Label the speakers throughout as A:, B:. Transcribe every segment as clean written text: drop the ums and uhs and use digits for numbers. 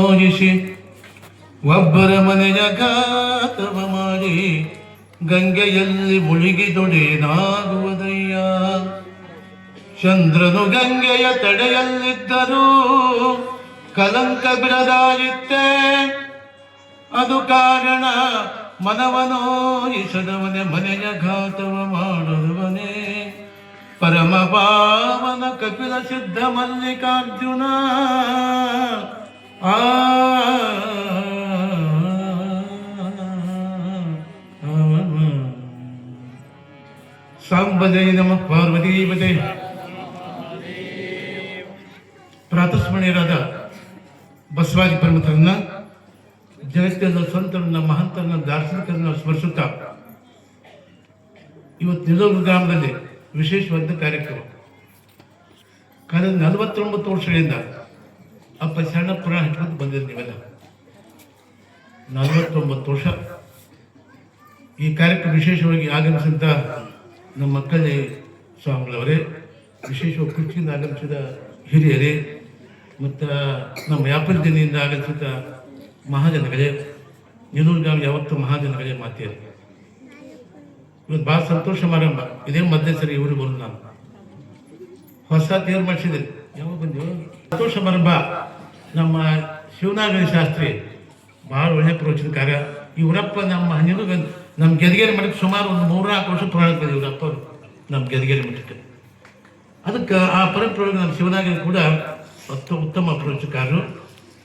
A: ಮೋಹಿಸಿ ಒಬ್ಬರ ಮನೆಯ ಘಾತವ ಮಾಡಿ ಗಂಗೆಯಲ್ಲಿ ಮುಳುಗಿದೊಡೇನಾಗುವುದಯ್ಯ. ಚಂದ್ರನು ಗಂಗೆಯ ತಡೆಯಲ್ಲಿದ್ದರೂ ಕಲಂಕ ಬಿಡದಾಗಿತ್ತೆ. ಅದು ಕಾರಣ ಮನವನೋಯಿಸದವನೇ ಮನೆಯ ಘಾತವ ಮಾಡುವವನೇ. ಪರಮ ಪಾವನ ಕಪಿಲ ಸಿದ್ಧ ಮಲ್ಲಿಕಾರ್ಜುನ ಆ ಸಾಂಬಜೈ ನಮ ಪಾರ್ವತೀಪತೆ. ಪ್ರಾತಸ್ಮರಣೀಯರಾದ ಬಸವಾದಿ ಪ್ರಮುಖರನ್ನ, ಜಗತ್ತಿನ ಸಂತರನ್ನ, ಮಹಂತರನ್ನ, ದಾರ್ಶನಿಕರನ್ನ ಸ್ಮರಿಸುತ್ತಾ ಇವತ್ತು ನಿಲೋಗ ಗ್ರಾಮದಲ್ಲಿ ವಿಶೇಷವಾದ ಕಾರ್ಯಕ್ರಮ. ಕಳೆದ 49 ವರ್ಷಗಳಿಂದ ಅಪ್ಪ ಸಣ್ಣ ಪುರಾಣ ಹಿಡ್ಕೊಂಡು ಬಂದಿದ್ದು ನೀವೆಲ್ಲ 49 ವರ್ಷ. ಈ ಕಾರ್ಯಕ್ರಮ ವಿಶೇಷವಾಗಿ ಆಗಮಿಸಿದಂಥ ನಮ್ಮ ಮಕ್ಕಳೇ ಸ್ವಾಮಿಗಳವರೇ, ವಿಶೇಷವಾಗಿ ಕುರ್ಚಿಯಿಂದ ಆಗಮಿಸಿದ ಹಿರಿಯರೇ ಮತ್ತು ನಮ್ಮ ವ್ಯಾಪಾರದಿಂದ ಆಗಮಿಸಿದ ಮಹಾಜನಗಳೇ, ನಿಲೂರ್ಗಾಮ್ ಯಾವತ್ತು ಮಹಾಜನಗಳೇ, ಮಾತೆಯರು, ಇವತ್ತು ಭಾಳ ಸಂತೋಷ ಸಮಾರಂಭ. ಇದೇ ಮಧ್ಯೆ ಸರಿ ಇವರು ಬರೋದು. ನಾನು ಹೊಸ ತೇರು ಮಾಡಿಸಿದೆ. ಯಾವಾಗ ಬಂದೆವು? ಸಂತೋಷ ಸಮಾರಂಭ. ನಮ್ಮ ಶಿವನಾಗರಿ ಶಾಸ್ತ್ರಿ ಭಾಳ ಒಳ್ಳೆ ಪ್ರೋತ್ಸಾಹಕಾರ. ಇವರಪ್ಪ ನಮ್ಮ ನಮ್ಮ ಗೆದಗೇರಿ ಮಠಕ್ಕೆ ಸುಮಾರು ಒಂದು 3-4 ವರ್ಷ ಪುರಾಣ ಬಂದಿದೆ ಇವರಪ್ಪ ಅವರು ನಮ್ಮ ಗೆದಗೇರಿ ಮಠಕ್ಕೆ. ಅದಕ್ಕೆ ಆ ಪರಂಪರೆ ನಮ್ಮ ಶಿವನಾಗರಿ ಕೂಡ ಉತ್ತಮ ಪ್ರೋತ್ಸಾಹಕಾರರು.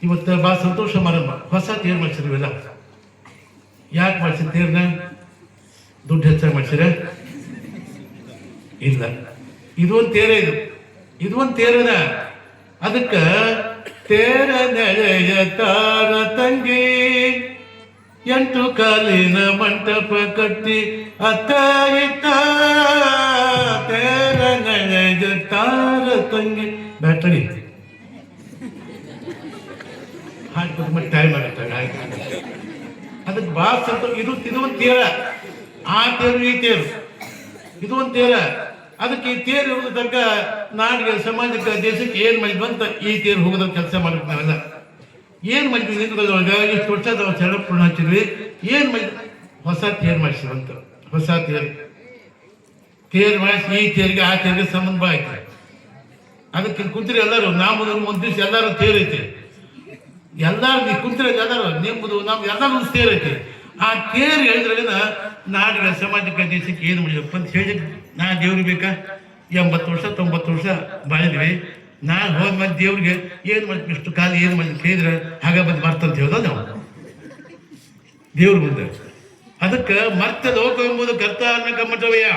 A: ಇವತ್ತು ಭಾಳ ಸಂತೋಷ ಸಮಾರಂಭ. ಹೊಸ ತೇರು ಮಾಡಿಸಿದ್ವಿಲ್ಲ. ಯಾಕೆ ಮಾಡಿಸಿದ ತೇರ್ನ? ದುಡ್ಡು ಹೆಚ್ಚಾಗಿ ಮಾಡ್ಸಿರ? ಇಲ್ಲ, ಇದೊಂದು ತೇರೇ. ಇದೊಂದು ತೇರದ. ಅದಕ್ಕೆ ತೇರ ನೆಳೆಯ ತಾರ ತಂಗಿ 8 ಕಾಲಿನ ಮಂಟಪ ಕಟ್ಟಿ ಅತ್ತ ಇತ್ತ. ತೇರ ನೆಳೆಯ ತಾರ ತಂಗಿ ಬ್ಯಾಟರಿ ಹಾಕಿ ಟೈಮ್ ಆಗುತ್ತೆ. ಅದಕ್ಕೆ ಭಾಳ ಸಂತೋಷ. ಇದು ಒಂದು ತೇರ. ಆ ತೇರು ಈ ತೇರು, ಇದು ಒಂದು ತೇರ. ಅದಕ್ಕೆ ಈ ತೇರು ಇರೋದು ತನಕ ನಾಡಿಗೆ, ಸಮಾಜಕ್ಕೆ, ದೇಶಕ್ಕೆ ಏನು ಮಾಡಿದ್ವು ಅಂತ ಈ ತೇರು ಹೋಗೋದ್ರ ಕೆಲಸ ಮಾಡ್ಬೇಕು. ನಾವೆಲ್ಲ ಏನು ಮಾಡಿದ್ವಿ ನಿಂತುಕೊಳ್ಳುವಾಗ ಇಷ್ಟು ವರ್ಷದ ಶರಣಪೂರ್ಣ ಹಚ್ಚಿದ್ವಿ. ಏನು ಮಾಡಿದ್ವಿ? ಹೊಸ ತೇರು ಮಾಡಿಸಿವಂತ. ಹೊಸ ತೇರು ಮಾಡಿಸಿ ಈ ತೇರಿಗೆ ಆ ತೇರಿಗೆ ಸಂಬಂಧ ಆಯ್ತು. ಅದಕ್ಕೆ ಕುಂತ್ರಿ ಎಲ್ಲರೂ. ನಾಮದು ಒಂದು ದಿವಸ ಎಲ್ಲರೂ ತೇರು ಐತಿ. ಎಲ್ಲರೂ ನೀವು ಕುಂತ್ರೆ ಎಲ್ಲರೂ ನಿಮ್ಮದು ನಮ್ದು ಎಲ್ಲರೂ ಒಂದು ತೇರು ಐತಿ. ಆ ತೇರು ಹೇಳಿದ್ರಾಗ ನಾಡಿಗೆ, ಸಮಾಜಕ್ಕೆ, ದೇಶಕ್ಕೆ ಏನು ಮಾಡಿದಪ್ಪ ಅಂತ ಹೇಳಿ ನಾ ದೇವ್ರಿಗೆ ಬೇಕಾ 80 ವರ್ಷ 90 ವರ್ಷ ಬಾಳಿದ್ವಿ. ನಾನು ಹೋದ್ಮೇಲೆ ದೇವ್ರಿಗೆ ಏನು ಮಾಡ್ತೀವಿ, ಇಷ್ಟು ಕಾಲ ಏನು ಮಾಡಿ ಕೇಳಿದ್ರೆ ಹಾಗೆ ಬಂದು ಮರ್ತಂತ ಹೇಳ್ದ ನಾವು ದೇವ್ರ ಮುಂದೆ. ಅದಕ್ಕೆ ಮರ್ತ ಲೋಕ ಎಂಬುದು ಕರ್ತ ಅನ್ನಕ ಮಠವಯ್ಯ.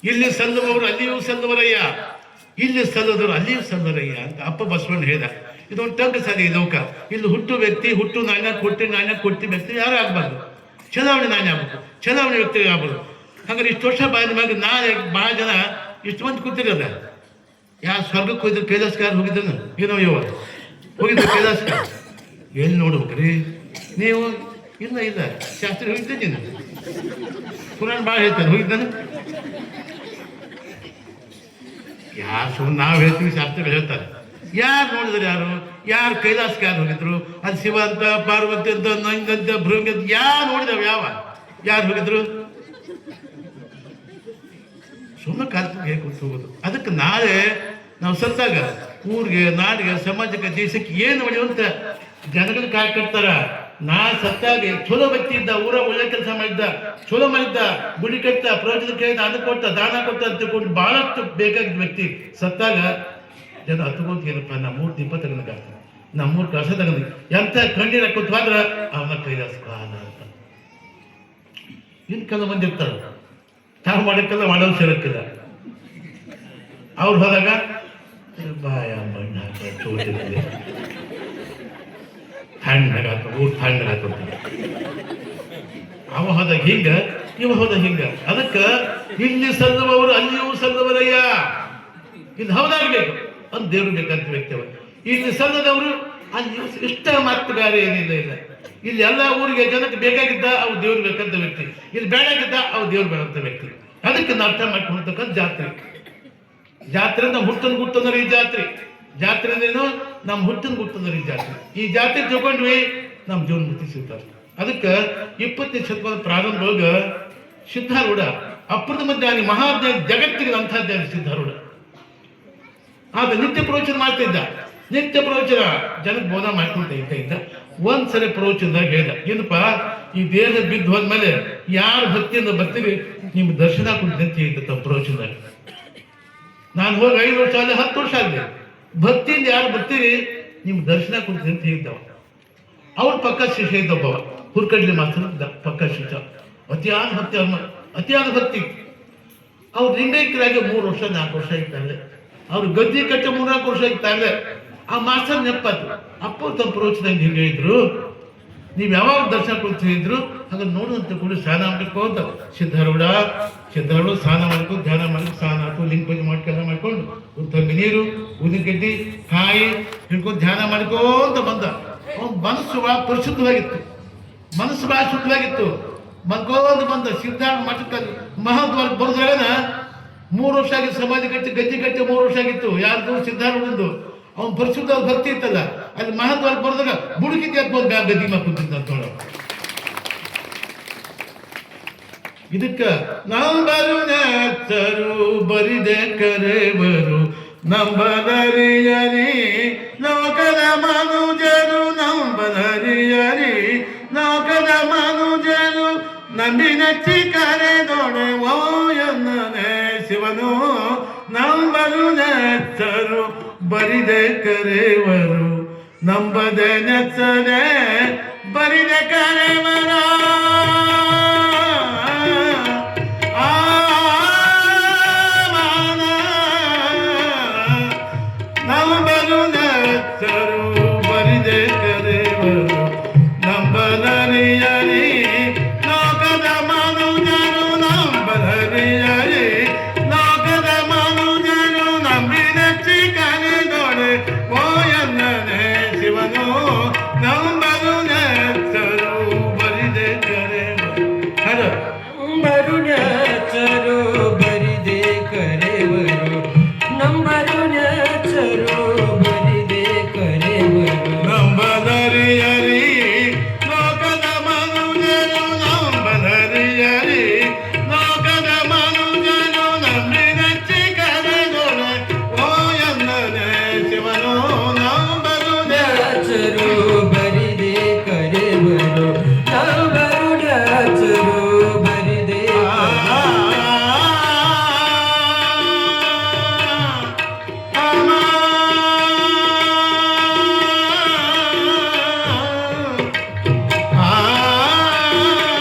A: ಇಲ್ಲಿ ಸಲ್ಲುವವರು ಅಲ್ಲಿಯೂ ಸಲ್ಲುವರಯ್ಯ, ಇಲ್ಲಿ ಸಲ್ಲದವರು ಅಲ್ಲಿಯೂ ಸಲ್ಲರಯ್ಯ ಅಂತ ಅಪ್ಪ ಬಸವಣ್ಣ ಹೇಳ್ದ. ಇದೊಂದು ಟಂಕ ಸಾರಿ ಲೋಕ. ಇಲ್ಲಿ ಹುಟ್ಟು ವ್ಯಕ್ತಿ, ಹುಟ್ಟು ನಾಣ್ಯ, ಕೊಟ್ಟಿ ನಾಣ್ಯ, ಕೊಟ್ಟಿ ವ್ಯಕ್ತಿ ಯಾರು ಆಗಬಾರ್ದು. ಚಲಾವಣೆ ನಾಣ್ಯ ಆಗ್ಬೇಕು, ಚಲಾವಣೆ ವ್ಯಕ್ತಿ ಆಗ್ಬೋದು. ಹಾಗಾದ್ರೆ ಇಷ್ಟು ವರ್ಷ ಬಾಯಿದ ಮ್ಯಾಗ ನಾಳೆ ಭಾಳ ಜನ ಇಷ್ಟು ಮಂದಿ ಕೂತಿರಲ್ಲ. ಯಾರು ಸ್ವರ್ಗಕ್ಕೆ ಹೋಗಿದ್ರು? ಕೈಲಾಸಕಾರ ಹೋಗಿದ್ದನು ಏನೋ ಯವ ಹೋಗಿದ್ರು ಕೈಲಾಸಕಾರ. ಎಲ್ಲಿ ನೋಡ್ಬೇಕ್ರಿ ನೀವು? ಇಲ್ಲ ಶಾಸ್ತ್ರಿ ಹೋಗಿದ್ದೆ ನೀನು. ಪುರಾಣ ಭಾಳ ಹೇಳ್ತಾನೆ. ಹೋಗಿದ್ದಾನೆ ಯಾರು? ಸುಮ್ಮನೆ ನಾವು ಹೇಳ್ತೀವಿ, ಶಾಸ್ತ್ರಿಗಳು ಹೇಳ್ತಾರೆ. ಯಾರು ನೋಡಿದ್ರೆ ಯಾರು ಕೈಲಾಸಕಾರ ಹೋಗಿದ್ರು? ಅದು ಶಿವ ಅಂತ, ಪಾರ್ವತಿ ಅಂತ, ನಂಗಂತ, ಭೃಂಗಂತ ಯಾರು ನೋಡಿದವ? ಯಾರು ಹೋಗಿದ್ರು? ಸುಮ್ಮನೆ ಕಾಲ್ಪಕ್ಕೆ ಕೂತು ಹೋಗೋದು. ಅದಕ್ಕೆ ನಾಳೆ ನಾವು ಸತ್ತಾಗ ಊರಿಗೆ, ನಾಡಿಗೆ, ಸಮಾಜಕ್ಕೆ, ದೇಶಕ್ಕೆ ಏನು ಮಾಡಿವಂತ ಜನಗಳು ಕಾಯ್ಕಟ್ತಾರ. ನಾ ಸತ್ತಾಗ ಚಲೋ ವ್ಯಕ್ತಿ ಇದ್ದ, ಊರ ಒಳ್ಳೆ ಕೆಲಸ ಮಾಡಿದ್ದ, ಚಲೋ ಮಾಡಿದ್ದ, ಗುಡಿ ಕಟ್ಟ, ಪ್ರವಚನ ಕೇಳಿದ, ಅದು ಕೊಟ್ಟ, ದಾನ ಕೊಟ್ಟ ಅಂತ ತಿಳ್ಕೊಂಡು ಬಹಳಷ್ಟು ಬೇಕಾಗಿದ್ದ ವ್ಯಕ್ತಿ ಸತ್ತಾಗ ಜನ ಹತ್ಕೊಂಡು ಏನಪ್ಪ ನಮ್ಮೂರು ದೀಪ ತಗೊಂಡಾಗ್ತದೆ, ನಮ್ಮೂರು ಕಸ ತಗೊಂಡು ಎಂತ ಕಣ್ಣೀರ ಕೂತು ಹೋದ್ರ ಅವನ ಕೈಲಾಸ ಕಾಲ ಅಂತ. ಇನ್ನು ಕೆಲ ಮಂದಿ ಇರ್ತಾರ, ತಾವು ಮಾಡೋಕ್ಕೆಲ್ಲ ಮಾಡೋದು ಸೇರಕ್ಕಿಲ್ಲ. ಅವ್ರು ಹೋದಾಗ ಬಾಯ ಬಣ್ಣ ಚೋಟಿರ್ತದೆ, ತಣ್ಣಗಾತ, ಊರು ತಣ್ಣಗಾಗ್ತದೆ. ಅವ ಹೋದಾಗ ಹಿಂಗ, ಇವ ಹೋದಾಗ ಹಿಂಗ. ಅದಕ್ಕೆ ಇಲ್ಲಿ ಸಲ್ಲುವವರು ಅಲ್ಲಿಯೂ ಸಲ್ಲುವರಯ್ಯ. ಇಲ್ಲಿ ಹೌದಾಗಬೇಕು ಅಂತ ದೇವ್ರು ಬೇಕಂತ ವ್ಯಕ್ತಿ ಅವರು. ಇಲ್ಲಿ ಸಲ್ಲದವರು ಅಲ್ಲಿ ಇಷ್ಟ ಮಾತು ಬೇರೆ ಏನಿಲ್ಲ. ಇಲ್ಲ ಇಲ್ಲಿ ಎಲ್ಲ ಊರಿಗೆ ಜನಕ್ಕೆ ಬೇಕಾಗಿದ್ದ ಅವು ದೇವ್ರು ಬೇಕಂತ ವ್ಯಕ್ತಿ, ಇಲ್ಲಿ ಬೇಡಾಗಿದ್ದ ಅವು ದೇವ್ರು ಬೇಕಂತ ವ್ಯಕ್ತಿ. ಅದಕ್ಕೆ ನಾವು ಅರ್ಥ ಮಾಡ್ಕೊಂಡಿರ್ತಕ್ಕಂಥ ಜಾತ್ರೆ. ಜಾತ್ರೆ ಅಂತ ಹುಟ್ಟನ್ ಈ ಜಾತ್ರೆ ಜಾತ್ರೆ ಅಂದ್ರೇನು ನಮ್ಮ ಹುಟ್ಟಿನ ಗುರ್ತಂದ್ರಿ ಜಾತ್ರೆ. ಈ ಜಾತ್ರೆ ತಗೊಂಡ್ವಿ ನಮ್ಮ ಜೀವನ ಮುಕ್ತಿ ಸಿಗ್ತಾರೆ. ಅದಕ್ಕೆ 20ನೇ ಶತಮಾನ ಪ್ರಾರಂಭವಾಗ ಸಿದ್ಧಾರೂಢ ಅಪ್ರತಿಮಜ್ಞಾನಿ ಮಹಾಜ್ಞಾನಿ, ಜಗತ್ತಿಗೆ ಅಂಥದ್ದಾನಿ ಸಿದ್ಧಾರೂಢ. ಆಗ ನಿತ್ಯ ಪ್ರವಚನ ಮಾಡ್ತಾ ಇದ್ದ. ನಿತ್ಯ ಪ್ರವಚನ ಜನಕ್ಕೆ ಬೋಧ ಮಾಡ್ಕೊಳ್ತಾ ಇದ್ದ. ಒಂದ್ಸರಿ ಪ್ರವಚನದಾಗ ಹೇಳ್ದ, ಏನಪ್ಪ ಈ ದೇಹ ಬಿದ್ದು ಹೋದ್ಮೇಲೆ ಯಾರು ಭಕ್ತಿಯಿಂದ ಬರ್ತೀವಿ ನಿಮ್ಗೆ ದರ್ಶನ ಕೊಡ್ತೀನಿ ಅಂತ ಹೇಳಿದ್ದ ತಮ್ಮ ಪ್ರವಚನದಾಗ. ನಾನು ಹೋಗಿ 5 ವರ್ಷ ಆಗಲಿ 10 ವರ್ಷ ಆಗಲಿ, ಭಕ್ತಿಯಿಂದ ಯಾರು ಬರ್ತೀರಿ ನಿಮ್ಗೆ ದರ್ಶನ ಕೊಡ್ತೀನಿ ಅಂತ ಹೇಳಿದ್ದವ. ಅವ್ರ ಪಕ್ಕ ಶಿಷ್ಯ ಇದ್ದೊಬ್ಬವ, ಹುರ್ಕಡ್ಲಿ ಮಾಸ್ತರ್ ಪಕ್ಕ ಶಿಷ್ಯ. ಅತಿಯಾದ ಭಕ್ತಿ. ಅವ್ರು ಲಿಂಗೈಕ್ಯರಾಗಿ 3 ವರ್ಷ 4 ವರ್ಷ ಇರ್ತಾರೆ. ಅವ್ರು ಗದ್ದಿ ಕಟ್ಟ 3-4 ವರ್ಷ ಇರ್ತಾರೆ. ಆ ಮಾಸ್ತರ್ ನೆಪ್ಪತ್ತು. ಅಪ್ಪ ತಮ್ಮ ಪ್ರವಚನದಂಗೆ ಹಿಂಗೆ ಇದ್ರು, ನೀವು ಯಾವಾಗ ದರ್ಶನ ಕೊಡ್ತೀವಿ ಇದ್ರು ಹಾಗೆ ನೋಡುವಂತ ಕೂಡ ಸ್ನಾನ ಮಾಡಬೇಕು ಅಂತ ಸಿದ್ಧಾರೂಢ ಸ್ನಾನ ಮಾಡ್ಕೊಂಡು ಧ್ಯಾನ ಮಾಡ್ಕೊಂಡು ಸ್ನಾನ ಹಾಕು ಲಿಂಗ ಪೂಜೆ ಮಾಡ್ಕೊಂಡು ಮಾಡ್ಕೊಂಡು ಒಂದು ನೀರು ಉದಿನ ಗಡ್ಡಿ ಕಾಯಿ ಹಿಡ್ಕೊಂಡು ಧ್ಯಾನ ಮಾಡ್ಕೊಂತ ಬಂದ. ಅವನ ಮನಸ್ಸು ಭಾಳ ಪರಿಶುದ್ಧವಾಗಿತ್ತು, ಮನಸ್ಸು ಭಾಳ ಶುದ್ಧವಾಗಿತ್ತು. ಮನ್ಕೋದು ಬಂದ ಸಿದ್ಧಾರ್ಥ ಮಠಕ್ಕೆ ಮಹಾದ್ವಾರ ಬರೋದ್ರಾಗನ 3 ವರ್ಷ ಆಗಿತ್ತು. ಸಮಾಧಿ ಕಟ್ಟಿ ಗದ್ದಿ ಕಟ್ಟಿ 3 ವರ್ಷ ಆಗಿತ್ತು. ಯಾರ್ದು ಸಿದ್ಧಾರೂಢಂದು. ಅವ್ನು ಪರಿಶುದ್ಧ ಭಕ್ತಿ ಇತ್ತಲ್ಲ, ಅಲ್ಲಿ ಮಹಾದ್ವಾರ ಬರೋದಾಗ ಬುಡುಕಿದ್ದೆ ಹಾಕ್ಬೋದು ಗದ್ದಿ ಕುಂತಿದ್ದ ಅಂತ ನೋಡ. ಇದಕ್ಕ ನಂಬರು ನೆತ್ತರು ಬರಿದೆ ಕರೆವರು ನಂಬಲರಿಯರಿ ಲೋಕದ ಮನುಜರು ನಂಬಲರಿಯರಿ ಲೋಕದ ಮನುಜರು ನಂಬಿನಚ್ಚಿ ಕರೆದೊಡೆ ಓ ಎನ್ನನೆ ಶಿವನು ನಂಬರು ನೆತ್ತರು ಬರಿದೆ ಕರೆವರು ನಂಬದೆ ನೆಚ್ಚದೆ ಬರಿದೆ ಕರೆವರ ನಂಬರು ನೆಚ್ಚರು ಬರಿದೆ ಕರೆವರು ನಂಬಲರಿಯರಿ ಲೋಕದ ಮನುಜರು ನಂಬಲರಿಯರಿ ಲೋಕದ ಮನುಜರು ನಂಬಿನಚ್ಚಿ ಕರೆದೊಡೆ ಓ ಎನ್ನನೆ ಶಿವನು ನಂಬರು ನೆಚ್ಚರು ಬರಿದೆ ಕರೆವರು.
B: ನಂಬರು ನೆಚ್ಚರು ಬರಿದೆ ಕರೆವರು ನಂಬರು ನೆಚ್ಚರು ಬರಿದೆ ಕರೆವರು
A: ನಂಬಲರಿಯರಿ ಲೋಕದ ಮನುಜರು ನಂಬಲರಿಯರಿ ಲೋಕದ ಮನುಜರು ನಂಬಿನಚ್ಚಿ ಕರೆದೊಡೆ ಓ ಎನ್ನನೆ ಶಿವನು ನಂಬರು
B: ನೆಚ್ಚರು ಬರಿದೆ ಕರೆವರು ನಂಬರು ನೆಚ್ಚರು ಬರಿದೆ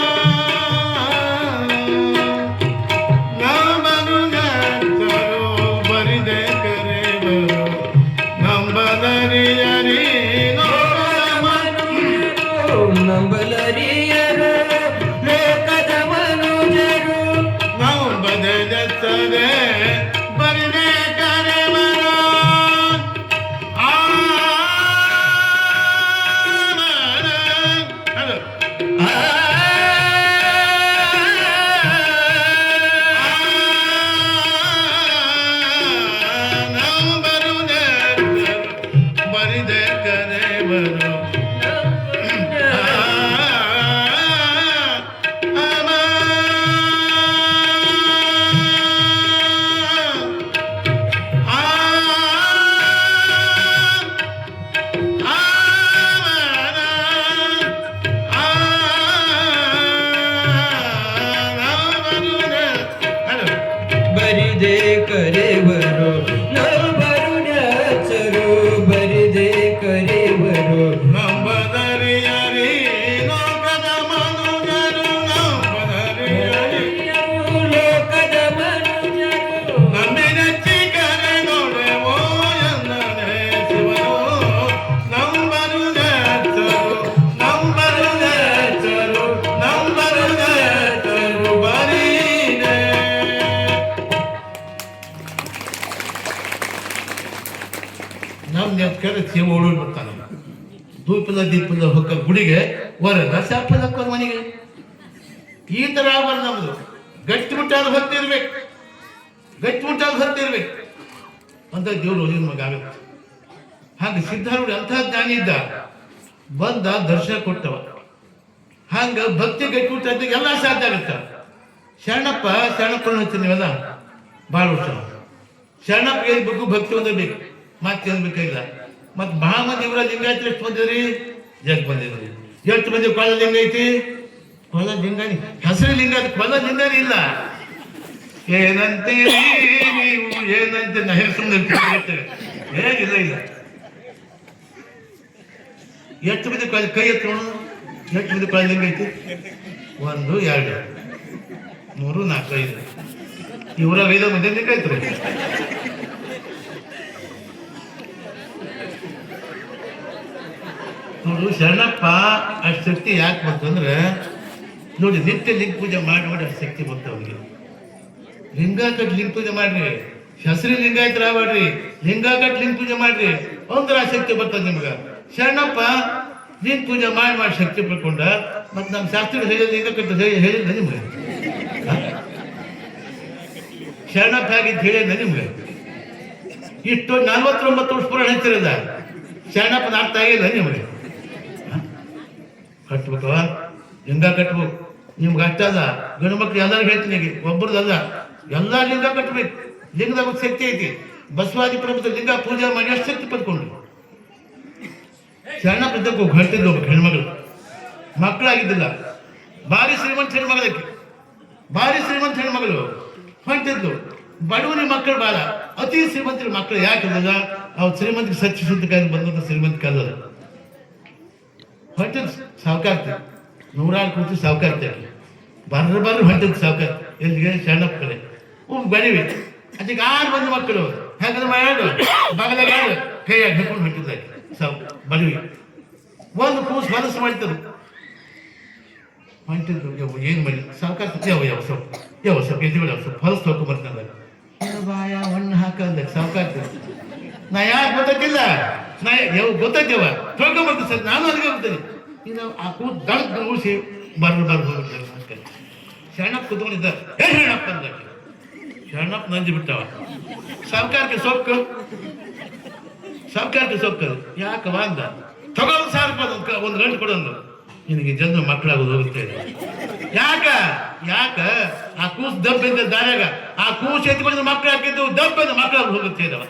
B: ನಂಬಲರಿಯರು ಲೋಕದ ಮನುಜರು
A: ಬರಿದೆ ಕರೆವರು ನಂಬರು ಬರಿದೆ ಕರೆವರು
B: ಬರಿದೆ ಕರೆವರು ನಂಬರು ನೆಚ್ಚರು ಬರಿದೆ ಕರೆವರು
A: ನಂಬಲರಿಯರಿ ಲೋಕದ ಮನುಜರು ನಂಬಲರಿಯರಿ
B: ಲೋಕದ ಮನುಜರು
A: ನಂಬಿನಚ್ಚಿ ಕರೆದೊಡೆ ಓ ಎನ್ನನೆ ಶಿವನು ನಂಬರು ನೆಚ್ಚರು ನಂಬರು ನೆಚ್ಚರು ನಂಬರು ನೆಚ್ಚರು ಬರಿದೆ. ನಮ್ಮ ನೆಚ್ಕರೆ ಸೇವ ಓಡೋಡಿ ಬರ್ತಾನೆ. ಧೂಪದ ದೀಪದ ಹೊಕ್ಕ ಗುಡಿಗೆ ಹೊರಗ ಸಾಪದ ಮನೆಗೆ. ಈ ತರ ಆಗ್ಬಾರ್ದು ನಮ್ದು. ಗಟ್ಟಿಮುಟ್ಟಾದ ಭಕ್ತಿ ಇರ್ಬೇಕು, ಗಟ್ಟಿಮುಟ್ಟಾದ ಭಕ್ತಿ ಇರ್ಬೇಕು ಅಂತ ದೇವ್ರು ಒಲಿನ ಮಗ ಆಗುತ್ತೆ. ಹಾಗೆ ಸಿದ್ಧಾರೂಢ ಅಂಥ ಜ್ಞಾನಿ ಇದ್ದ, ಬಂದ ದರ್ಶನ ಕೊಟ್ಟವ. ಹಂಗ ಭಕ್ತಿ ಗಟ್ಟಿಬಿಟ್ಟ ಎಲ್ಲ ಸಾಧ್ಯ ಆಗುತ್ತ. ಶರಣಪ್ಪನ ಹಚ್ಚಿದ ನೀವೆಲ್ಲ ಭಾಳ ವರ್ಷ. ಶರಣಪ್ಪ ಏನ್ ಬೇಕು? ಭಕ್ತಿ ಒಂದೇ ಬೇಕು, ಮತ್ತೇನು ಬೇಕಾಗಿಲ್ಲ. ಮತ್ತೆ ಬಹಳ ಮಂದಿ ಇವರ ಲಿಂಗಾಯತ ಎಷ್ಟು ಬಂದಿದ್ರಿ? ಜಗ್ ಬಂದಿದ್ರಿ. ಎಷ್ಟು ಮಂದಿ ಕೊಳ ಲಿಂಗ ಐತಿ? ಕೊಳ ಲಿಂಗ ಹೆಸರು ಲಿಂಗ, ಕೊಳ ಲಿಂಗನೇ ಇಲ್ಲ. ಏನಂತೀರಿ ನೀವು, ಏನಂತ ಹೆಸರು ಹೇಗಿಲ್ಲ ಇಲ್ಲ. ಎಷ್ಟು ಮಂದಿ ಕೈ ಎತ್ತೋಣ? ಎಷ್ಟು ಮಂದಿ ಕೊಳ ಲಿಂಗ ಐತಿ? 1 2 3 4 5 ಇವರ 5 ಮಂದಿ ಲಿಂಗ ಐತ್ರಿ. ನೋಡು, ಶರಣಪ್ಪ ಅಷ್ಟು ಶಕ್ತಿ ಯಾಕೆ ಬಂತಂದ್ರೆ, ನೋಡಿ ನಿತ್ಯ ಲಿಂಗ ಪೂಜೆ ಮಾಡಿ ಮಾಡಿ ಅಷ್ಟು ಶಕ್ತಿ ಬಂತ ಅವ್ರಿಗೆ. ಲಿಂಗ ಕಟ್ ಲಿಂಗ ಪೂಜೆ ಮಾಡ್ರಿ, ಹೆಸರಿ ಲಿಂಗಾಯತರ ಮಾಡ್ರಿ, ಲಿಂಗ ಕಟ್ ಲಿಂಗ ಪೂಜೆ ಮಾಡ್ರಿ, ಅಂದ್ರೆ ಆ ಶಕ್ತಿ ಬರ್ತದೆ ನಿಮ್ಗೆ. ಶರಣಪ್ಪ ಲಿಂಗ ಪೂಜೆ ಮಾಡಿ ಮಾಡಿ ಶಕ್ತಿ ಪಡ್ಕೊಂಡ. ಮತ್ತೆ ನಮ್ಮ ಶಾಸ್ತ್ರ ಹೇಳಿದ ಲಿಂಗ ಕಟ್ಟು ಹೇಳಿಲ್ಲ ನಿಮ್ಗೆ? ಶರಣಪ್ಪ ಆಗಿದ್ದು ಹೇಳಿಲ್ಲ ನಿಮ್ಗೆ? ಇಷ್ಟು 49 ವರ್ಷ ಪುರಾಣ ಹೆಚ್ಚಿರಲ್ಲ, ಶರಣಪ್ಪನ ಅರ್ಥ ಆಗಿಲ್ಲ ನಿಮ್ಗೆ? ಕಟ್ಬೇಕವ, ಲಿಂಗ ಕಟ್ಬೇಕು. ನಿಮ್ಗೆ ಅಷ್ಟಲ್ಲ, ಗಂಡು ಮಕ್ಳು ಎಲ್ಲರಿಗೂ ಹೇಳ್ತೀನಿ, ಒಬ್ಬರದಲ್ಲ, ಎಲ್ಲ ಲಿಂಗ ಕಟ್ಬೇಕು. ಲಿಂಗದಾಗ ಒಂದು ಶಕ್ತಿ ಐತಿ. ಬಸವಾದಿ ಪ್ರಭುತ್ವ ಲಿಂಗ ಪೂಜೆ ಮಾಡಿ ಎಷ್ಟು ಶಕ್ತಿ ಪಡ್ಕೊಂಡ್ರು. ಶರಣಪ್ಪ ಇದ್ದಕ್ಕೂ ಹೊಂಟಿದ್ದು ಒಬ್ಬ ಹೆಣ್ಮಗಳು, ಮಕ್ಕಳಾಗಿದ್ದಿಲ್ಲ, ಭಾರಿ ಶ್ರೀಮಂತ ಹೆಣ್ಮಗಳಕ್ಕೆ, ಭಾರಿ ಶ್ರೀಮಂತ ಹೆಣ್ಮಗಳು ಹೊಂಟಿದ್ದು. ಬಡವನಿ ಮಕ್ಕಳು ಬಾಳ, ಅತಿ ಶ್ರೀಮಂತರ ಮಕ್ಕಳು. ಯಾಕಂದ್ರೆ ಅವ್ರು ಶ್ರೀಮಂತಿಗೆ ಸಚ್ಚಿ ಶುದ್ಧಕಾಯಿ ಬಂದಂತ ಶ್ರೀಮಂತ ಕಲ್ಲದ ಹೊಂಟಿದ್ ಸಾವುಕಾರ್ತಿ, 100 ಕೂತಿ ಸಾವುಕಾರ್ತಿ ಬರ್ರ ಹೊಂಟಿದ್ ಸಾವುಕಾರ್ತಿ. ಎಲ್ಲಿಗೆ? ಶರಣಪ್ಪ ಕಡೆ ಬಡಿವಿ. ಅದಕ್ಕೆ 6 ಮಂದಿ ಮಕ್ಕಳು ಹೆಂಗದ ಮಾಡು ಬಗಲಾಗ ಕೈಯಾಗ ಹಿಡ್ಕೊಂಡು ಹೊಂಟಿದ್ದ ಬಡಿವಿ. ಒಂದು ಕೂಸು ಮನಸ್ಸು ಮಾಡ್ತದ ಹೊಂಟಿದ್ದು. ಏನು ಮಾಡಿ ಸಾವುಕಾರ್ತಿ ಯಾವ ಸ್ವಲ್ಪ ಎದ್ದುಗಳು ಸ್ವಲ್ಪ ಹೊಲಸು ತೊಗೊಂಡ್ಬರ್ತಂದ ಬಾಯ ಹಣ್ಣು ಹಾಕಂದ ಸಾವುಕಾರ್ತಿ. ನಾ ಯಾಕೆ ಗೊತ್ತಿಲ್ಲ, ನಾ ಗೊತ್ತೈತೇವ ತೊಳ್ಕೊಂಬರ್ತೀನಿ ಸರ್, ನಾನು ಅಲ್ಲಿಗೆ ಹೋಗ್ತೇನೆ. ಇನ್ನು ಆ ಕೂತ್ ದಳಕ್ ಉಳಿಸಿ ಬರ್ರು ಹೋಗ್ಬಿಡ್ತಾರೆ. ಶರಣಪ್ಪ ಕುತ್ಕೊಂಡಿದ್ದ, ಶರಣಪ್ಪ ಅಂದ. ಶರಣಪ್ಪ ನಂಜಿ ಬಿಟ್ಟವ. ಸಾವುಕಾರಕ್ಕೆ ಸೊಕ್ಕು ಯಾಕವ ಅಂದ. ತಗೊಂಡು ₹1000 ಒಂದು ಗಂಟೆ ಕೊಡೋದು, ನಿನಗೆ ಜನ್ಮ ಮಕ್ಕಳಾಗೋದು ಹೋಗುತ್ತೆ. ಯಾಕ ಆ ಕೂಸು ದಬ್ಬಿಂದ ದಾರ್ಯಾಗ ಆ ಕೂಸು ಎತ್ಕೊಂಡು ಮಕ್ಕಳು ಹಾಕಿದ್ದು ದಬ್ಬಿಂದ ಮಕ್ಕಳಾಗ ಹೋಗುತ್ತೆ ಇದಾವ.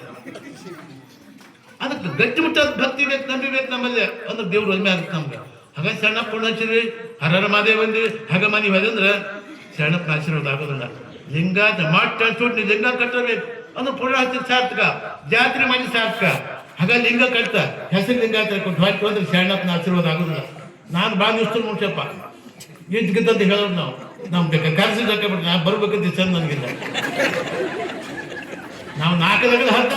A: ಅದಕ್ಕೆ ಗಟ್ಟಿ ಮುಟ್ಟ ಭಕ್ತಿ ಬೇಕು, ನಂಬಿಬೇಕು ನಮ್ಮಲ್ಲಿ ಅಂದ್ರೆ ದೇವ್ರು ಒಮ್ಮೆ ಆಗುತ್ತೆ ನಮ್ಗೆ. ಹಾಗಾಗಿ ಶರಣಪ್ಪ ಹಚ್ಚಿರಿ, ಹರರ ಮಾದೇ ಬಂದ್ರಿ, ಹಾಗ ಮನೆ ಹೋದಂದ್ರೆ ಶರಣಪ್ಪನ ಆಶೀರ್ವಾದ ಆಗೋದಿಲ್ಲ. ಲಿಂಗ ಮಾಟ ಚೂಟ್ನಿ ಲಿಂಗ ಕಟ್ಟಬೇಕು ಅಂದ್ರೆ ಪುರ ಹಚ್ಚಿದ ಸಾರ್ಥಕ, ಜಾತ್ರೆ ಮಾಡಿ ಸಾರ್ಥಕ. ಹಾಗ ಲಿಂಗ ಕಟ್ಟ ಹೆಸರು ಲಿಂಗ ಕೊಟ್ಟು ಹೊಟ್ಟು ಅಂದ್ರೆ ಶರಣಪ್ಪನ ಆಶೀರ್ವಾದ ಆಗೋದಿಲ್ಲ. ನಾನು ಭಾಳ ಇಷ್ಟು ಮುಟ್ಸಪ್ಪ ಇದ್ಕಿದ್ದಂತ ಹೇಳೋದು ನಾವು. ನಮ್ ಬೇಕಾ ಕರ್ಸಿ ಹಾಕಬಿಟ್ಟು ನಾ ಬರ್ಬೇಕಂತ ಚಂದ ನನಗಿಲ್ಲ. ನಾವು 4 ಹರ್ದ